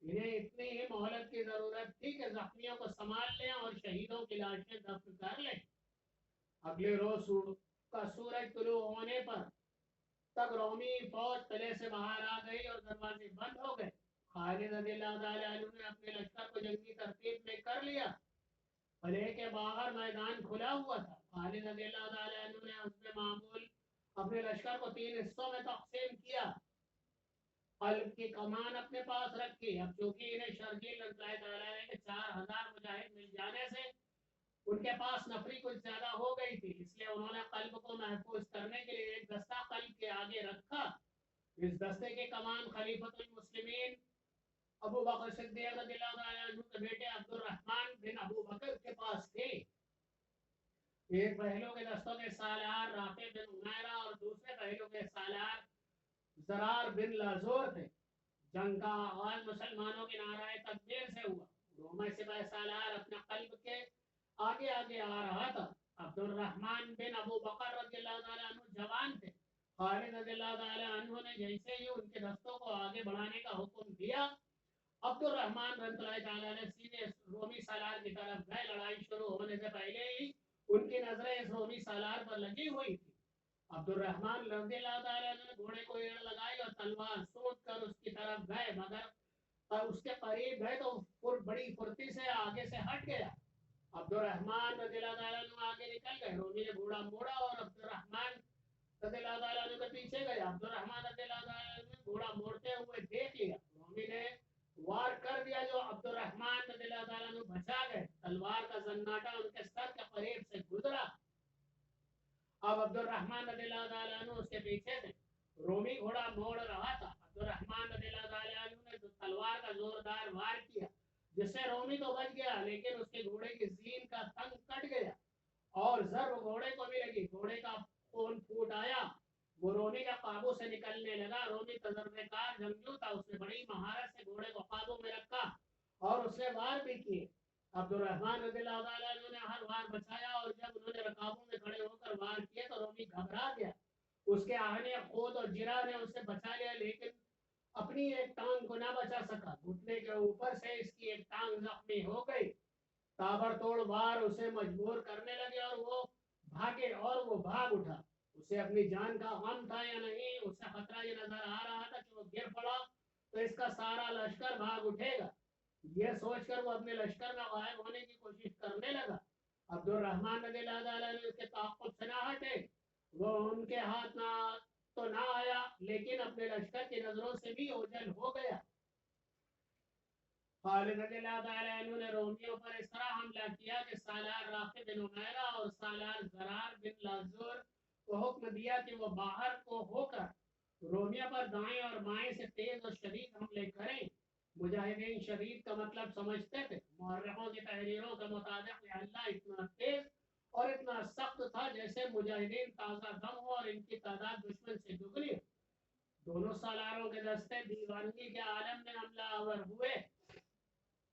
इन्हें इतनी ही मोहलत की जरूरत थी कि जख्मियों को संभाल लें और शहीदों की लाशें दफन कर लें। अगले रोज का सूरज तुलू होने पर तक रोमी फौज किले से बाहर आ गई और दरवाजे बंद हो गए। खालिद रज़ियल्लाहु ताला अन्हु ने अपने लश्कर को जंगी तरतीब में कर लिया। किले के बाहर मैदान खुला हुआ था। खालिद रज़ियल्लाहु ताला अन्हु ने उसमें मामूल अपने लश्कर को 3 हिस्सों में तकसीम किया। कल्ब की कमान अपने पास रखी। अब चूंकि इन्हें शर्जील रज़ियल्लाहु ताला के 4,000 मुजाहिद मिल जाने से ان کے پاس نفری کچھ زیادہ ہو گئی تھی، اس لیے انہوں نے قلب کو محفوظ کرنے کے لیے ایک دستہ قلب کے آگے رکھا۔ اس دستے کے کمان خلیفۃ المسلمین ابو بکر صدیق رضی اللہ تعالیٰ عنہ کے بیٹے عبد الرحمن بن ابو بکر کے پاس تھے۔ ایک پہلو کے دستوں کے سالار رافع بن عمیرہ اور دوسرے پہلو کے سالار زرار بن لازور تھے۔ جنگ کا آغاز مسلمانوں کے نعرہ تکبیر سے ہوا۔ رومی سپہ سالار اپنے قلب کے آگے آگے آ رہا تھا۔ عبد الرحمن بن ابو بکر رضی اللہ تعالیٰ عنہ جوان تھے۔ خالد رضی اللہ تعالیٰ عنہ نے جیسے ہی ان کے دستوں کو آگے بڑھانے کا حکم دیا، عبد الرحمن رضی اللہ تعالیٰ نے سیدھے رومی سالار کی طرف گئے۔ لڑائی شروع ہونے سے پہلے ہی ان کی نظریں اس رومی سالار پر لگی ہوئی تھی۔ عبد الرحمن رضی اللہ تعالیٰ نے گھوڑے کو ایڑ لگائی اور تلوار سوٹ کر اس کی طرف گئے، مگر اس کے قریب گئے تو بڑی پھرتی سے آگے سے ہٹ گیا۔ عبد الرحمن رضی اللہ تعالیٰ عنہ آگے نکل گئے۔ رومی نے گھوڑا موڑا اور عبد الرحمن رضی اللہ تعالیٰ عنہ کے پیچھے گیا۔ عبد الرحمن رضی اللہ تعالیٰ عنہ نے گھوڑا موڑتے ہوئے دیکھ لیا، رومی نے وار کر دیا جو عبد الرحمن رضی اللہ تعالیٰ عنہ بچا گئے۔ تلوار کا زناٹا ان کے سر کے قریب سے گزرا۔ اب عبد الرحمن رضی اللہ تعالیٰ عنہ اس کے پیچھے تھے۔ رومی گھوڑا موڑ رہا تھا۔ عبد الرحمن رضی اللہ تعالیٰ عنہ نے تلوار کا زوردار وار کیا، جس سے رومی تو بچ گیا، لیکن اس کے گھوڑے کی زین کا تھنگ کٹ گیا اور ضرب گھوڑے کو بھی لگی۔ گھوڑے کا خون پھوٹ آیا، وہ رومی کا قابو سے نکلنے لگا۔ رومی تجربے کار جنگجو تھا، اس نے بڑی مہارت سے گھوڑے کو قابو میں رکھا اور اس نے وار بھی کیے۔ عبد الرحمن رضی اللہ تعالیٰ عنہ نے ہر وار بچایا، اور جب انہوں نے رکابوں میں کھڑے ہو کر وار کیے تو رومی گھبرا گیا۔ اس کے آہنے خود اور جرا نے اسے بچا لیا، لیکن اپنی ایک ٹانگ کو نہ بچا سکا۔ گھٹنے کے اوپر سے اس کی ایک ٹانگ زخمی ہو گئی۔ تابر توڑ وار اسے مجبور کرنے لگے اور وہ بھاگے، اور وہ بھاگ اٹھا۔ اسے اپنی جان کا غم تھا یا نہیں، اسے خطرہ یہ نظر آ رہا تھا کہ وہ گر پڑا تو اس کا سارا لشکر بھاگ اٹھے گا۔ یہ سوچ کر وہ اپنے لشکر میں غائب ہونے کی کوشش کرنے لگا۔ عبد الرحمن رضی اللہ تعالیٰ نے اس کے تعاقب سے نہ ہٹے۔ وہ ان کے ہاتھ تو نہ آیا، لیکن اپنے لشکر کی نظروں سے بھی اوجھل ہو گیا۔ خالد رضی اللہ تعالیٰ عنہ نے رومیوں پر اس طرح حملہ کیا کہ سالار رافع بن عمیرہ اور سالار زرار بن لازور کو حکم دیا کہ وہ باہر کو ہو کر رومیوں پر دائیں اور بائیں سے تیز اور شدید حملے کریں۔ مجاہدین شدید کا مطلب سمجھتے تھے۔ مورخوں کی تحریروں کے مطابق یہ حملہ اتنا تیز اور اتنا سخت تھا جیسے مجاہدین تازہ دم ہو اور ان کی تعداد دشمن سے دگنی ہو۔ دونوں سالاروں کے دستے دیوانگی کے عالم میں حملہ آور ہوئے۔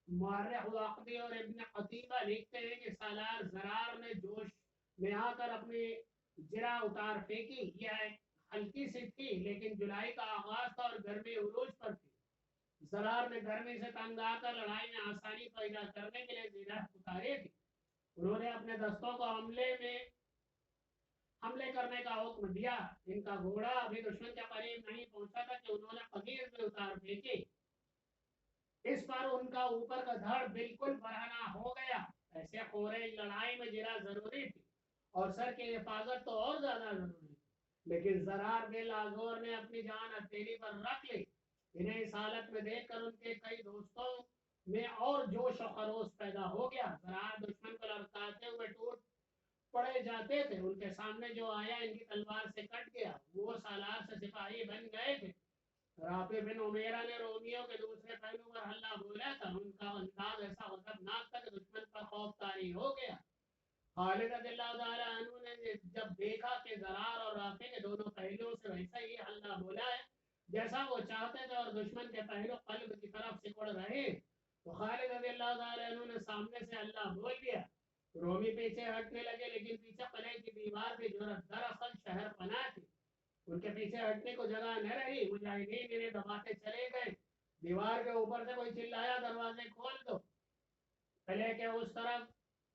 مورخ واقعی اور ابن قتیبہ لکھتے ہیں کہ سالار زرار نے جوش میں آ کر اپنی جرا اتار پھینکی۔ یہ ہلکی سی تھی، لیکن جولائی کا آغاز تھا اور گرمی عروج پر تھی۔ زرار نے گرمی سے تنگ آ کر لڑائی میں آسانی پیدا کرنے کے لیے زیرہ اتارے تھے۔ انہوں نے اپنے دستوں کو حملے کرنے کا حکم دیا۔ ان کا گھوڑا ابھی دشمن کے قریب نہیں پہنچا تھا کہ انہوں نے قدیر میں اتار پھینکی۔ اس پر ان کا اوپر کا دھڑ بالکل برہنہ ہو گیا۔ ایسے خورے لڑائی میں جرا ضروری تھی اور سر کی حفاظت تو اور زیادہ ضروری تھی، لیکن زرار بن لازور نے اپنی جان ہتھیلی پر رکھ لی۔ انہیں اس حالت میں دیکھ کر ان کے کئی دوستوں میں اور جوش و خروش پیدا ہو گیا۔ زرار دشمن کو لڑکاتے ہوئے ٹوٹ پڑے جاتے تھے۔ ان کے سامنے جو آیا ان کی تلوار سے کٹ گیا۔ وہ سالار سے سپاہی بن گئے تھے۔ رافع بن عمیرہ نے رومیوں کے دوسرے پہلو پر حملہ بولا تھا۔ ان کا انداز ایسا غضبناک تھا کہ دشمن پر خوف طاری ہو گیا۔ خالد رضی اللہ تعالیٰ عنہ نے جب دیکھا کہ زرار اور رافع کے دونوں پہلوؤں سے ویسا ہی حملہ بولا ہے جیسا وہ چاہتے تھے، اور دشمن کے پہلو قلب کی طرف سکڑ رہے، تو خالد رضی اللہ تعالیٰ عنہ نے سامنے سے اللہ بول دیا۔ رومی پیچھے ہٹنے لگے، لیکن پیچھے قلعے کی دیوار بھی جو دراصل شہر پناہ تھی، ان کے پیچھے ہٹنے کو جگہ نہ رہی۔ مجاہدین انہیں دباتے چلے گئے۔ دیوار کے اوپر سے کوئی چلایا، دروازے کھول دو۔ قلعے کے اس طرف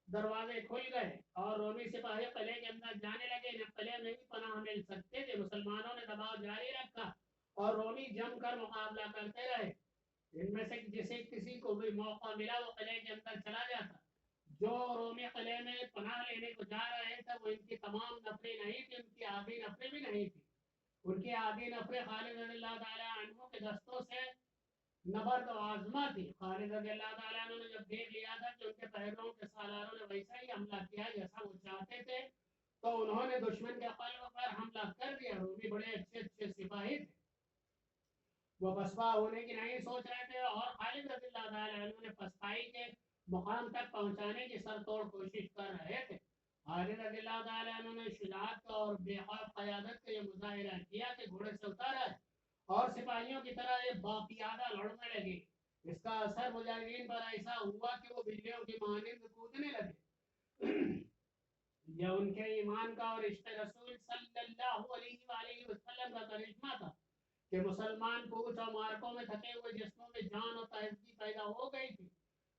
دروازے کھل گئے اور رومی سپاہی قلعے کے اندر جانے لگے۔ انہیں قلعے میں ہی پناہ مل سکتے تھے۔ مسلمانوں نے دباؤ جاری رکھا اور رومی جم کر مقابلہ کرتے رہے۔ ان میں سے جسے کسی کو بھی موقع ملا وہ قلعے کے اندر چلا جاتا۔ جو رومی قلعے میں پناہ لینے کو جا رہے تھے وہ ان کی تمام نفریں نہیں تھی، ان کی آدھی نفریں بھی نہیں تھی۔ ان کی آدھی نفریں خالد رضی اللہ تعالیٰ عنہ کے دستوں سے نبرد و آزما تھی۔ خالد رضی اللہ تعالیٰ عنہ نے جب دیکھ لیا تھا کہ ان کے پہلوؤں کے ساتھ سالاروں نے ویسا ہی حملہ کیا جیسا وہ چاہتے تھے، تو انہوں نے دشمن کے قلب پر حملہ کر دیا۔ رومی بڑے اچھے اچھے سپاہی تھے، وہ بسوا ہونے کی نہیں سوچ رہے تھے، اور خالد رضی اللہ تعالیٰ عنہ نے پسپائی کے مقام تک پہنچانے کی سر توڑ کوشش کر رہے تھے۔ خالد رضی اللہ تعالیٰ عنہ نے شجاعت اور بے خوف قیادت کا یہ مظاہرہ کیا کہ گھوڑے سے اترا اور سپاہیوں کی طرح یہ باقیادہ لڑنے لگے۔ اس کا اثر مجاہدین پر ایسا ہوا کہ وہ بجلیوں کی مانند کودنے لگے۔ یہ ان کے ایمان کا اور عشق رسول صلی اللہ علیہ وآلہ وسلم کا کرشمہ تھا کہ مسلمان پوچھ اور مارکوں میں تھکے ہوئے جسموں میں جان اور تازگی پیدا ہو گئی تھی۔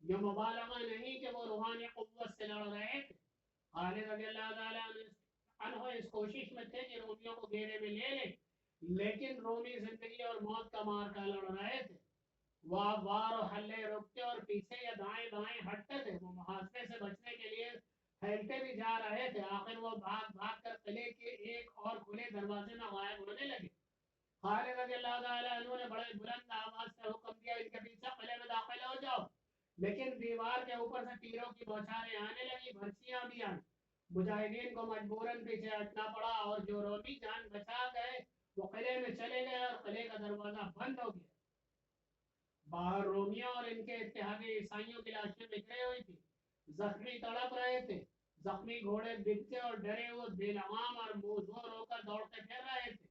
یہ مبالغہ نہیں کہ وہ روحانی قوت سے لڑ رہے تھے۔ خالد رضی اللہ تعالیٰ عنہ اس کوشش میں تھے کہ رومیوں کو گھیرے میں لے لیں، لیکن رومی زندگی اور موت کا مارکا لڑ رہے تھے۔ وہ وار و حلے روکتے اور پیچھے یا دائیں بائیں ہٹتے تھے۔ وہ محاصرے سے بچنے کے لیے پھیلتے بھی جا رہے تھے۔ آخر وہ بھاگ بھاگ کر قلعے کے ایک اور کھلے دروازے میں غائب ہونے لگے۔ خالد رضی اللہ تعالیٰ عنہ نے بڑے بلند آواز سے حکم دیا، ان کے پیچھے قلعے میں داخل ہو جاؤ، لیکن دیوار کے اوپر سے تیروں کی بوچھاریں آنے لگی، بھرچیاں بھی آئیں۔ مجاہدین کو مجبوراً پیچھے ہٹنا پڑا، اور جو رومی جان بچا گئے وہ قلعے میں چلے گئے اور قلعے کا دروازہ بند ہو گیا۔ باہر رومیوں اور ان کے اتحادی عیسائیوں کی لاشیں بکھری ہوئی تھی، زخمی تڑپ رہے تھے۔ زخمی گھوڑے بکتے اور ڈرے ہوئے بے لغام اور منہ ہو کر دوڑتے پھر رہے تھے۔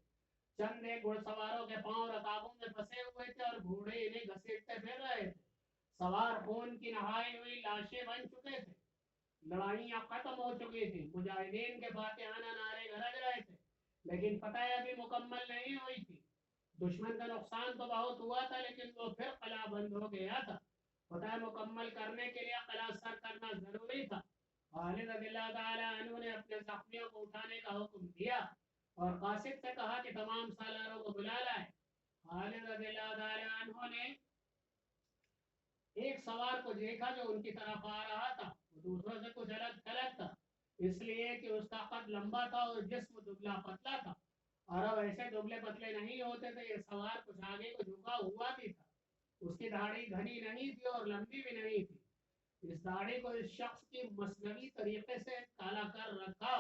چند ایک گھڑ سواروں کے پاؤں رکابوں میں پھنسے ہوئے تھے اور گھوڑے انہیں گھسیٹتے پھر رہے تھے۔ سوار خون کی نہائی ہوئی لاشیں بن چکے تھے، لڑائیاں ختم ہو چکی تھی۔ مجاہدین کے فاتحانہ نعرے گرج رہے تھے، لیکن فتح ابھی مکمل نہیں ہوئی تھی۔ دشمن کا نقصان تو بہت ہوا تھا، لیکن وہ پھر قلعہ بند ہو گیا تھا۔ فتح مکمل کرنے کے لیے قلعہ سر کرنا ضروری تھا۔ خالد رضی اللہ تعالیٰ عنہ نے اپنے زخمیوں کو اٹھانے کا حکم دیا اور قاصد سے کہا کہ تمام سالاروں کو بلا لائے۔ خالد رضی اللہ تعالیٰ عنہ نے ایک سوار کو دیکھا جو ان کی طرف آ رہا تھا۔ وہ دوسروں سے کچھ الگ تھلگ تھا، اس لیے کہ اس کا قد لمبا تھا اور جسم دبلا پتلا تھا۔ عرب ایسے دبلے پتلے نہیں ہوتے تھے۔ یہ سوار کچھ آگے کو جھکا ہوا بھی تھا، اس کی داڑھی گھنی نہیں تھی اور لمبی بھی نہیں تھی۔ اس داڑھی کو اس شخص کی مصنوعی طریقے سے کالا کر رکھا،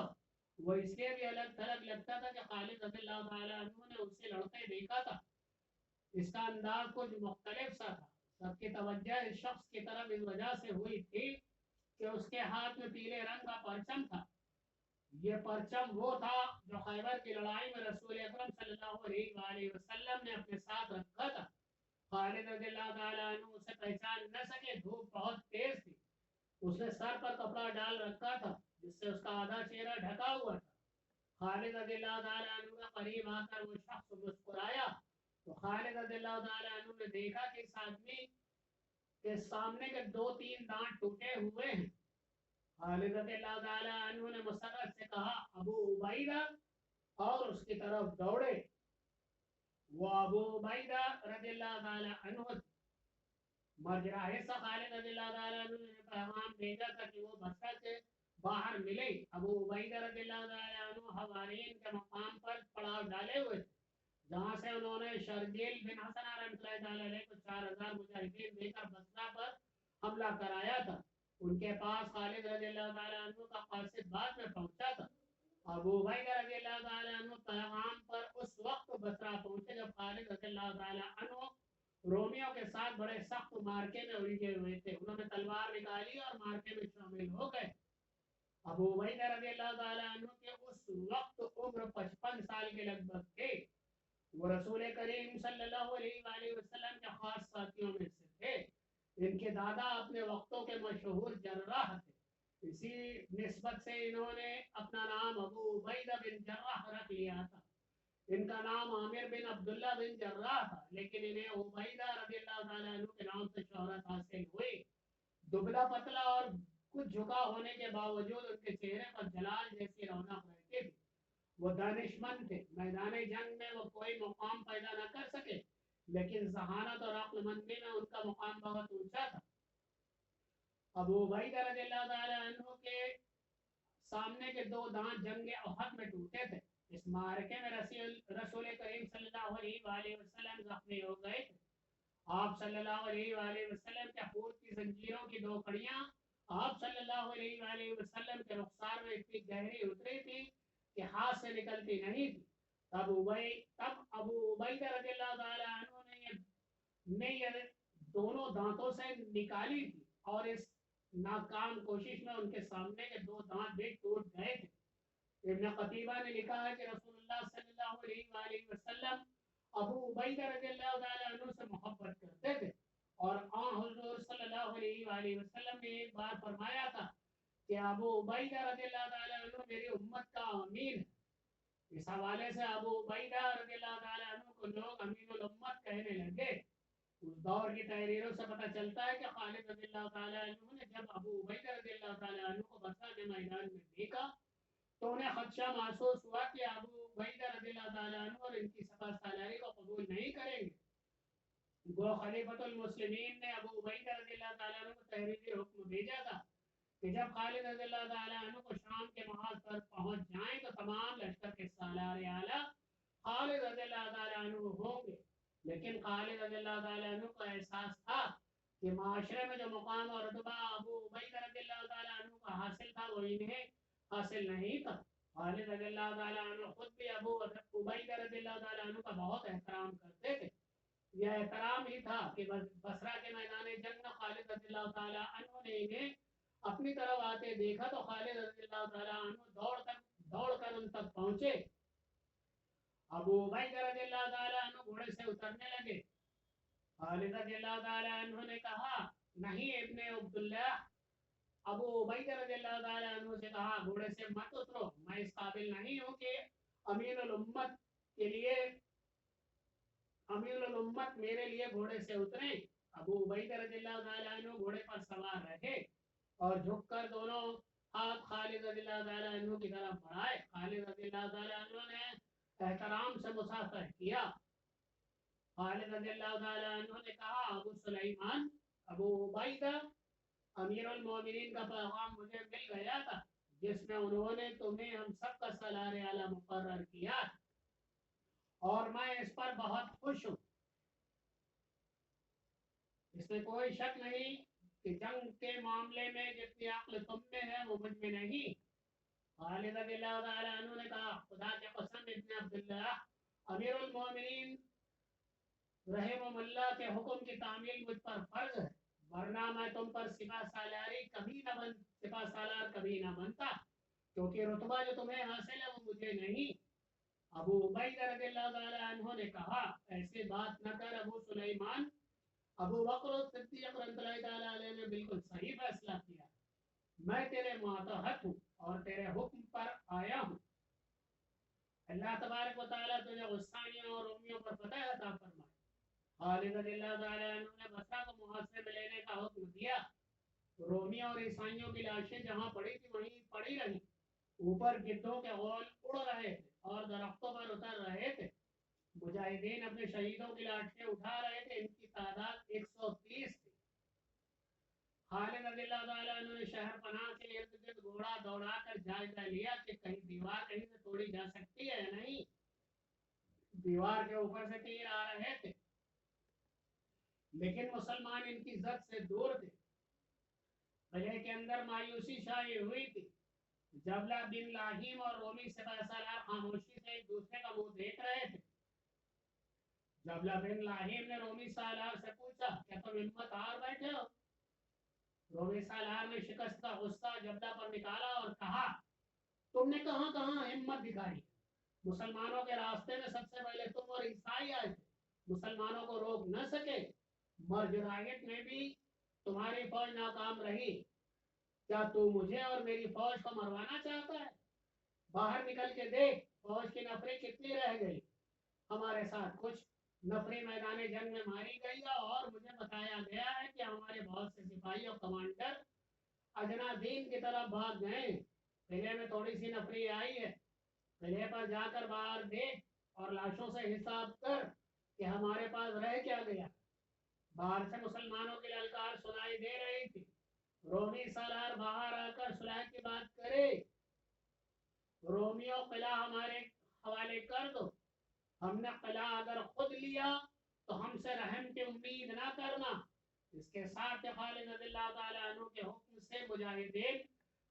وہ اس لیے بھی الگ تھلگ لگتا تھا کہ خالد رضی اللہ تعالیٰ عنہ نے اسے لڑتے دیکھا تھا۔ اس کا انداز کچھ مختلف سا تھا۔ سب کی توجہ اس شخص کی طرف اس وجہ سے ہوئی تھی کہ اس کے ہاتھ میں پیلے رنگ کا پرچم تھا۔ یہ پرچم وہ تھا جو خیبر کی لڑائی میں رسول اکرم صلی اللہ علیہ وآلہ وسلم نے اپنے ساتھ رکھا تھا۔ خالد رضی اللہ تعالیٰ عنہ اسے پہچان نہ سکے، دھوپ بہت تیز تھی۔ اس نے سر پر کپڑا ڈال رکھا تھا جس سے اس کا آدھا چہرہ ڈھکا ہوا تھا۔ خالد رضی اللہ تعالیٰ عنہ کے قریب آ کر وہ شخص مسکرایا تو خالد رضی اللہ تعالیٰ عنہ نے دیکھا کہ اس آدمی کے سامنے کے 2-3 دانت ٹوٹے ہوئے ہیں۔ خالد رضی اللہ تعالیٰ عنہ نے مسرت سے کہا ابو عبیدہ، اور اس کی طرف دوڑے۔ وہ ابو عبیدہ رضی اللہ تعالیٰ عنہ مجرح سے خالد رضی اللہ تعالیٰ عنہ نے پیغام بھیجا تھا کہ وہ بصرہ سے باہر ملے۔ ابو عبیدہ رضی اللہ تعالیٰ عنہ حوارین کے مقام پر پڑاؤ ڈالے ہوئے تھے، جہاں سے انہوں نے شرجیل بن حسن رحمۃ اللہ علیہ کو 4000 مجاہدین دے کر بصرہ پر حملہ کرایا تھا۔ ان کے پاس خالد رضی اللہ تعالیٰ عنہ کا قاصد بعد میں پہنچا تھا۔ ابو عبیدہ رضی اللہ تعالیٰ عنہ پیغام پر اس وقت بصرہ پہنچے جب خالد رضی اللہ تعالیٰ عنہ رومیوں کے ساتھ بڑے سخت مارکے میں الجھے ہوئے تھے۔ انہوں نے تلوار نکالی اور مارکے میں شامل ہو گئے۔ ابو عبیدہ رضی اللہ تعالیٰ عنہ کے اس وقت عمر 55 سال کے لگ بھگ تھے۔ وہ رسول کریم صلی اللہ علیہ وآلہ وسلم کے خاص ساتھیوں میں سے تھے۔ ان کے دادا اپنے وقتوں کے مشہور جراح تھے، اسی نسبت سے انہوں نے اپنا نام ابو عبیدہ بن جراح رکھ لیا تھا۔ ان کا نام عامر بن عبداللہ بن جراح تھا، لیکن انہیں عبیدہ رضی اللہ تعالیٰ عنہ کے نام سے شہرت حاصل ہوئی۔ دبلا پتلا اور کچھ جھکا ہونے کے باوجود ان کے چہرے پر جلال جیسی رونق رہتی تھی۔ وہ دانش مند تھے۔ میدان جنگ میں وہ کوئی مقام پیدا نہ کر سکے، لیکن ذہانت اور عقل مندی میں ان کا مقام بہت اونچا تھا۔ ابو عبیدہ رضی اللہ تعالیٰ عنہ کے سامنے کے 2 دانت جنگ احد میں ٹوٹے تھے۔ اس مارکے میں رسول کریم صلی اللہ علیہ وآلہ وسلم زخمی ہو گئے تھے۔ آپ صلی اللہ علیہ وآلہ وسلم کے خون کی زنجیروں کی 2 کڑیاں آپ صلی اللہ علیہ وآلہ وسلم کے رخسار میں اتنی گہری اتری تھی کہ ہاتھ سے نکلتی نہیں تھی. تب ابو عبیدہ رضی اللہ تعالیٰ عنہ نے یہ دونوں دانتوں سے نکالی تھی اور اس ناکام کوشش میں ان کے سامنے کے دو دانت بھی ٹوٹ گئے تھے. ابن قتیبہ نے لکھا ہے کہ رسول اللہ صلی اللہ علیہ وآلہ وسلم ابو عبیدہ رضی اللہ تعالیٰ عنہ سے محبت کرتے تھے اور حضور صلی اللہ علیہ وآلہ وسلم نے ایک بار فرمایا تھا کہ ابو عبیدہ رضی اللہ تعالیٰ عنہ میری امت کا امین ہے. اس حوالے سے ابو عبیدہ رضی اللہ تعالیٰ عنہ کو لوگ امین الامت کہنے لگے. اس دور کی تحریروں سے پتہ چلتا ہے کہ خالد رضی اللہ تعالیٰ عنہ نے جب ابو عبیدہ رضی اللہ تعالیٰ عنہ کو بصرہ کے میدان میں دیکھا تو انہیں خدشہ محسوس ہوا کہ ابو عبیدہ رضی اللہ تعالیٰ عنہ اور ان کی سپہ سالاری کو قبول نہیں کریں گے. وہ خلیفۃ المسلمین نے ابو عبیدہ رضی اللہ تعالیٰ عنہ کو تحریری حکم بھیجا تھا کہ جب خالد رضی اللہ تعالیٰ عنہ کو شام کے محاذ پر پہنچ جائیں تو تمام لشکر کے سالار اعلیٰ خالد رضی اللہ تعالیٰ عنہ ہوں گے. لیکن خالد رضی اللہ تعالیٰ عنہ کو احساس تھا کہ معاشرے میں جو مقام اور رتبہ ابو عبیدہ رضی اللہ تعالیٰ عنہ کا حاصل تھا وہ انہیں حاصل نہیں تھا. خالد رضی اللہ تعالیٰ عنہ خود بھی ابو عبیدہ رضی اللہ تعالیٰ عنہ کا بہت احترام کرتے تھے. یہ احترام ہی تھا کہ بصرہ کے میدان جنگ میں خالد رضی اللہ تعالیٰ عنہ نے انہیں اپنی طرف آتے دیکھا تو خالد رضی اللہ تعالیٰ عنہ دوڑ کر ان تک پہنچے. ابو عبیدہ رضی اللہ تعالیٰ عنہ گھوڑے سے اترنے لگے. خالد رضی اللہ تعالیٰ عنہ نے کہا نہیں ابن عبداللہ. ابو عبیدہ رضی اللہ تعالیٰ عنہ سے کہا گھوڑے سے مت اترو, میں اس قابل نہیں ہوں کہ امین الامت کے لیے امین الامت میرے لیے گھوڑے سے اتریں. ابو عبیدہ رضی اللہ تعالیٰ عنہ گھوڑے پر سوار رہے اور جھک کر دونوں ہاتھ خالد رضی اللہ تعالیٰ عنہ کی طرف بڑھائے. خالد رضی اللہ تعالیٰ عنہ نے احترام سے مصافحہ کیا. خالد رضی اللہ تعالیٰ عنہ نے کہا ابو سلیمان, ابو عبیدہ امیر المومنین کا پیغام مجھے مل گیا تھا جس میں انہوں نے تمہیں ہم سب کا سالار اعلیٰ مقرر کیا اور میں اس پر بہت خوش ہوں. اس میں کوئی شک نہیں کہ جنگ کے معاملے میں جتنی عقل تم میں ہے وہ مجھ میں نہیں. خالد رضی اللہ تعالیٰ عنہ نے کہا خدا کے قسم ابن عبداللہ, امیر المومنین رحمہ اللہ کے حکم کی تعمیل مجھ پر فرض ہے, ورنہ میں تم پر سپہ سالار کبھی نہ بنتا کیونکہ رتبہ جو تمہیں حاصل ہے وہ مجھے نہیں. ابو عبیدہ رضی اللہ تعالیٰ عنہ نے کہا ایسے بات نہ کر ابو سلیمان. ابو بکر صدیق رضی اللہ تعالیٰ عنہ نے بالکل صحیح فیصلہ کیا. میں تیرے ماتحت ہوں اور تیرے حکم پر آیا ہوں. اللہ تبارک و تعالیٰ تجھے غسانیوں اور رومیوں پر فتح عطا فرمائے. خالد رضی اللہ تعالیٰ عنہ نے بصرہ کو محاصرے میں لینے کا حکم دیا. رومیوں اور عیسائیوں کی لاشیں جہاں پڑی تھی وہیں پڑی رہی. اوپر گدھوں کے غول اڑ رہے تھے اور درختوں پر اتر رہے تھے. مجاہدین اپنے شہیدوں کی لاشیں اٹھا رہے تھے. ان کی تعداد 130 تھی. خالد رضی اللہ تعالیٰ عنہ نے شہر پناہ کے ارد گرد گھوڑا دوڑا کر جائزہ لیا کہ کہیں دیوار کہیں سے توڑی جا سکتی ہے یا نہیں. دیوار کے اوپر سے تیر آ رہے تھے لیکن مسلمان ان کی زد سے دور تھے. قلعے کے اندر مایوسی شائع ہوئی تھی. جبلہ بن لاہیم اور رومی سپہ سالار خاموشی سے ایک دوسرے کا منہ دیکھ رہے تھے. جبلہ بن لاہیم نے رومی سالار سے پوچھا کیا تم ہمت ہار بیٹھے ہو؟ رومی سالار نے شکستہ غصہ جبلہ پر نکالا اور کہا تم نے کہاں کہاں ہمت دکھائی. مسلمانوں کے راستے میں سب سے پہلے تم اور عیسائی آئے تھے. مسلمانوں کو روک نہ سکے. مرجراہیت میں بھی تمہاری فوج ناکام رہی. کیا تو مجھے اور میری فوج کو مروانا چاہتا ہے؟ باہر نکل کے دیکھ فوج کی نفری کتنی رہ گئی. ہمارے ساتھ کچھ نفری میدان جنگ میں ماری گئی اور مجھے بتایا گیا ہے کہ ہمارے بہت سے سپاہی اور کمانڈر اجنادین کی طرف بھاگ گئے. قلعے میں تھوڑی سی نفری آئی ہے. قلعے پر جا کر باہر دیکھ اور لاشوں سے حساب کر کہ ہمارے پاس رہ کیا گیا. باہر سے مسلمانوں کی للکار سنائی دے رہی تھی. رومی سالار باہر آ کر صلح کی بات کرے. رومیوں قلعہ ہمارے حوالے کر دو. ہم نے قلعہ اگر خود لیا تو ہم سے رحم کی امید نہ کرنا. اس کے ساتھ خالد رضی اللہ تعالیٰ عنہ کے حکم سے مجاہدین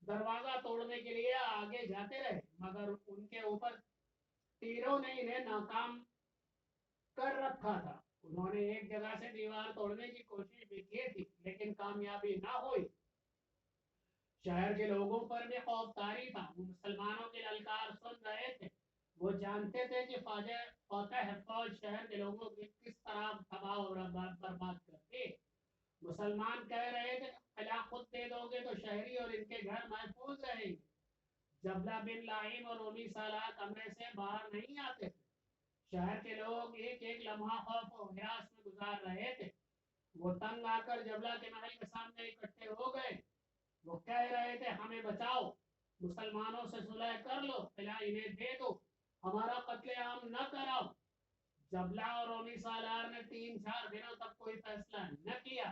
दरवाजा तोड़ने के लिए आगे जाते रहे, मगर उनके ऊपर तीरों ने इन्हें नाकाम कर रखा था। उन्होंने एक जगह से दीवार तोड़ने की कोशिश भी की थी, लेकिन कामयाबी ना हुई। शहर के लोगों पर भी खौफ तारी था। वो मुसलमानों की ललकार सुन रहे थे। वो जानते थे कि फतेह फौज शहर के लोगों की किस तरह तबाह और बर्बाद करती। मुसलमान कह रहे थे, किला खुद दे दोगे तो शहरी और इनके घर महफूज रहेंगे। जबला बिन लाइम और रोमी सालार कमरे से बाहर नहीं आते थे। शहर के लोग एक एक लम्हा खौफ और हिरास में गुजार रहे थे। वो तंग आकर जबला के महल के सामने इकट्ठे हो गए। वो कह रहे थे, हमें बचाओ, मुसलमानों से सुलह कर लो, किला इन्हें दे दो, हमारा कत्लेआम न कराओ। जबला और रोमी सालार ने 3-4 दिनों तक कोई फैसला न किया।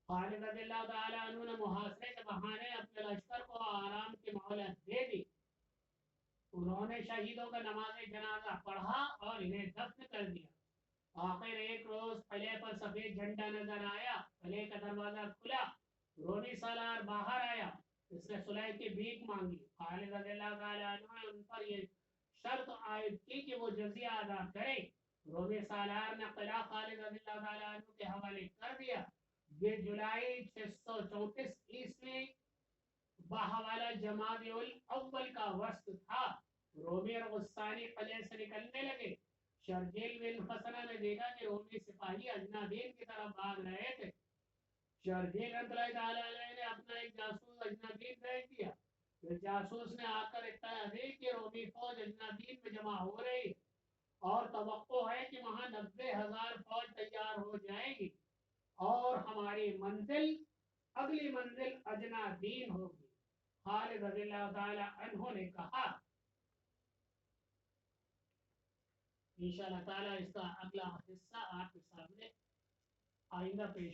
खालिद रज़ियल्लाहु ताला अन्हु ने मुहासरे के बहाने अपने लश्कर को आराम की मोहलत दे दी। उन्होंने शहीदों का नमाज जनाजा पढ़ा और इन्हें दफन कर दिया। आखिर एक रोज किले पर सफेद झंडा नजर आया। किले का दरवाजा खुला। रोमी सालार बाहर आया। इसने सुलह की भीख मांगी। खालिद रज़ियल्लाहु ताला अन्हु ने उन पर ये शर्त आयद की कि वो जजिया अदा करे। रोमी सालार ने किला खालिद रज़ियल्लाहु ताला अन्हु के हवाले कर दिया। ये जुलाई 634 ईस्वी बाहवाला जमादिउल अव्वल का वक्त था। रोमी और गुस्सानी किले से निकलने लगे। शर्जील बिन फसना ने देखा कि रोमी सिपाही अजनादीन की तरफ भाग रहे थे। शर्जील ने अपना एक जासूस अजनादीन भेज दिया। फिर जासूस ने आकर इत्तला दी कि रोमी फौज अजनादीन में जमा हो रही और तवक्को है कि वहां 90,000 फौज तैयार हो जाएगी और हमारी मंजिल अगली मंजिल अजनादीन होगी। खालिद रज़ियल्लाहु ताला अन्हु ने कहा, इंशाअल्लाह ताला इसका अगला हिस्सा आपके सामने आइंदा पेश